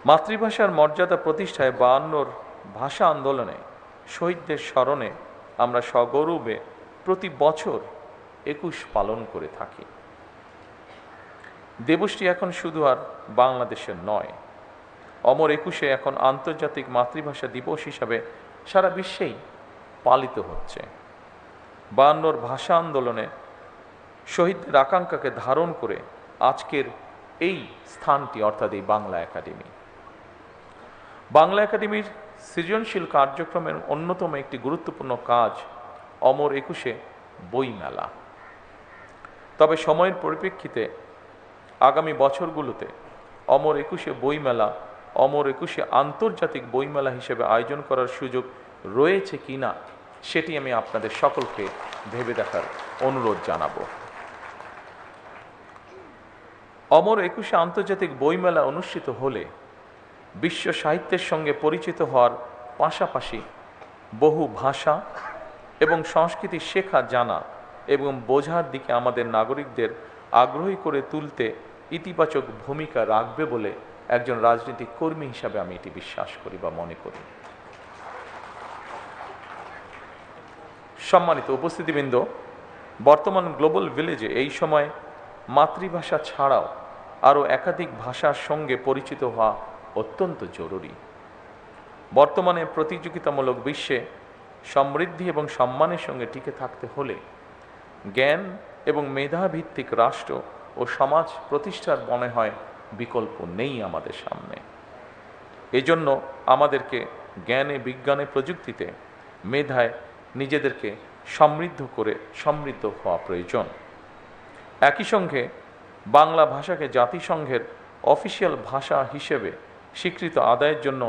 মাতৃভাষার মর্যাদা প্রতিষ্ঠায় 52 ভাষা আন্দোলনে শহীদদের স্মরণে আমরা সগৌরবে প্রতি বছর 21 পালন করে থাকি। দিবসটি এখন শুধু আর বাংলাদেশের নয়, অমর 21-এ এখন আন্তর্জাতিক মাতৃভাষা দিবস হিসাবে সারা বিশ্বেই পালিত হচ্ছে। 52 ভাষা আন্দোলনে শহীদদের আকাঙ্ক্ষাকে ধারণ করে আজকের এই স্থানটি অর্থাৎ এই বাংলা একাডেমি। বাংলা একাডেমির সৃজনশীল কার্যক্রমের অন্যতম একটি গুরুত্বপূর্ণ কাজ অমর 21-এ বইমেলা। তবে সময়ের পরিপ্রেক্ষিতে আগামী বছরগুলোতে অমর 21-এ বইমেলা অমর 21-এ আন্তর্জাতিক বইমেলা হিসেবে আয়োজন করার সুযোগ রয়েছে কিনা সেটি আমি আপনাদের সকলকে ভেবে দেখার অনুরোধ জানাবো। অমর 21-এ আন্তর্জাতিক বইমেলা অনুষ্ঠিত হলে বিশ্ব সাহিত্যের সঙ্গে পরিচিত হওয়ার পাশাপাশি বহু ভাষা এবং সংস্কৃতি শেখা, জানা এবং বোঝার দিকে আমাদের নাগরিকদের আগ্রহী করে তুলতে ইতিবাচক ভূমিকা রাখবে বলে একজন রাজনৈতিক কর্মী হিসাবে আমি এটি বিশ্বাস করি বা মনে করি। সম্মানিত উপস্থিতিবৃন্দ, বর্তমান গ্লোবাল ভিলেজে এই সময় মাতৃভাষা ছাড়াও আরও একাধিক ভাষার সঙ্গে পরিচিত হওয়া অত্যন্ত জরুরি। বর্তমানে প্রতিযোগিতামূলক বিশ্বে সমৃদ্ধি এবং সম্মানের সঙ্গে টিকে থাকতে হলে জ্ঞান এবং মেধাভিত্তিক রাষ্ট্র ও সমাজ প্রতিষ্ঠার মনে হয় বিকল্প নেই আমাদের সামনে। এজন্য আমাদেরকে জ্ঞানে, বিজ্ঞানে, প্রযুক্তিতে, মেধায় নিজেদেরকে সমৃদ্ধ হওয়া প্রয়োজন। একই সঙ্গে বাংলা ভাষাকে জাতিসংঘের অফিসিয়াল ভাষা হিসেবে স্বীকৃত আদায়ের জন্য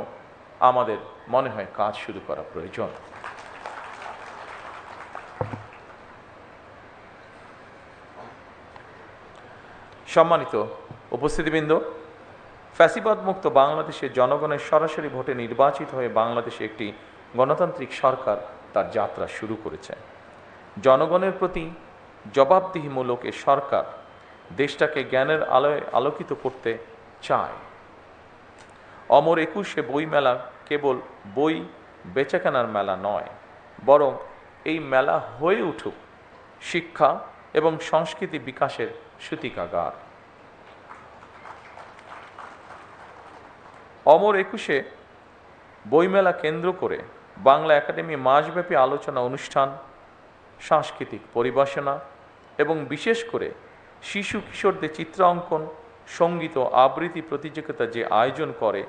আমাদের মনে হয় কাজ শুরু করা প্রয়োজন। সম্মানিত উপস্থিতিবৃন্দ, ফ্যাসিবাদ মুক্ত বাংলাদেশে জনগণের সরাসরি ভোটে নির্বাচিত হয়ে বাংলাদেশে একটি গণতান্ত্রিক সরকার তার যাত্রা শুরু করেছে। জনগণের প্রতি জবাবদিহিমূলক এ সরকার দেশটাকে জ্ঞানের আলোয় আলোকিত করতে চায়। অমর 21-এ বইমেলা কেবল বই বেচাকেনার মেলা নয়, বরং এই মেলা হয়ে উঠুক শিক্ষা এবং সংস্কৃতি বিকাশের সূতিকাগার। অমর 21-এ বইমেলা কেন্দ্র করে বাংলা একাডেমি মাসব্যাপী আলোচনা অনুষ্ঠান, সাংস্কৃতিক পরিবেশনা এবং বিশেষ করে শিশু কিশোরদের চিত্রাঙ্কন, সঙ্গীত ও আবৃত্তি প্রতিযোগিতা যে আয়োজন করে,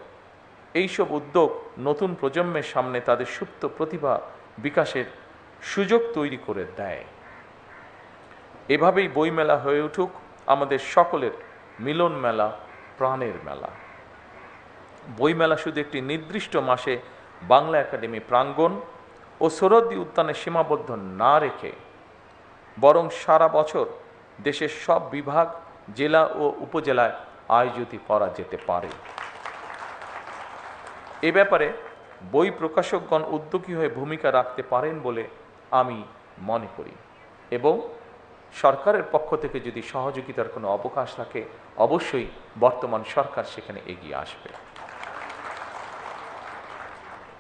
এইসব উদ্যোগ নতুন প্রজন্মের সামনে তাদের সুপ্ত প্রতিভা বিকাশের সুযোগ তৈরি করে দেয়। এভাবেই বইমেলা হয়ে উঠুক আমাদের সকলের মিলন মেলা, প্রাণের মেলা। বইমেলা শুধু একটি নির্দিষ্ট মাসে বাংলা একাডেমি প্রাঙ্গণ ও সোহরাওয়ার্দী উদ্যানে সীমাবদ্ধ না রেখে বরং সারা বছর দেশের সব বিভাগ, জেলা ও উপজেলায় আয়োজিত করা যেতে পারে। এ ব্যাপারে বই প্রকাশকগণ উদ্যোগী হয়ে ভূমিকা রাখতে পারেন বলে আমি মনে করি এবং সরকারের পক্ষ থেকে যদি সহযোগিতার কোনো অবকাশ থাকে, অবশ্যই বর্তমান সরকার সেখানে এগিয়ে আসবে।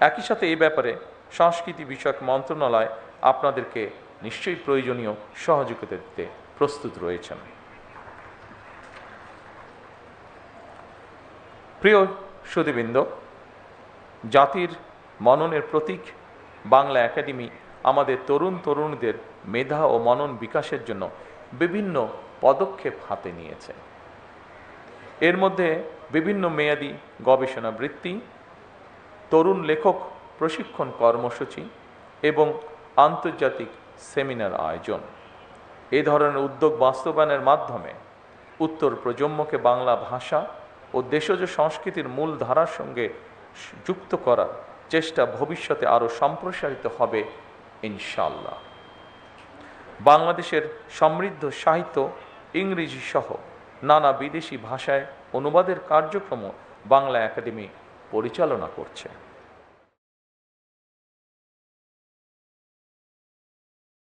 একই সাথে এই ব্যাপারে সংস্কৃতি বিষয়ক মন্ত্রণালয় আপনাদেরকে নিশ্চয়ই প্রয়োজনীয় সহযোগিতা দিতে প্রস্তুত রয়েছেন। প্রিয় সুধীবৃন্দ, জাতির মননের প্রতীক বাংলা একাডেমি আমাদের তরুণদের মেধা ও মনন বিকাশের জন্য বিভিন্ন পদক্ষেপ হাতে নিয়েছে। এর মধ্যে বিভিন্ন মেয়াদী গবেষণা বৃত্তি, তরুণ লেখক প্রশিক্ষণ কর্মসূচি এবং আন্তর্জাতিক সেমিনার আয়োজন। এ ধরনের উদ্যোগ বাস্তবায়নের মাধ্যমে উত্তর প্রজন্মকে বাংলা ভাষা ও দেশজ সংস্কৃতির মূল ধারার সঙ্গে যুক্ত করার চেষ্টা ভবিষ্যতে আরও সম্প্রসারিত হবে ইনশাআল্লাহ। বাংলাদেশের সমৃদ্ধ সাহিত্য, ইংরেজি সহ নানা বিদেশি ভাষায় অনুবাদের কার্যক্রম বাংলা একাডেমি পরিচালনা করছে।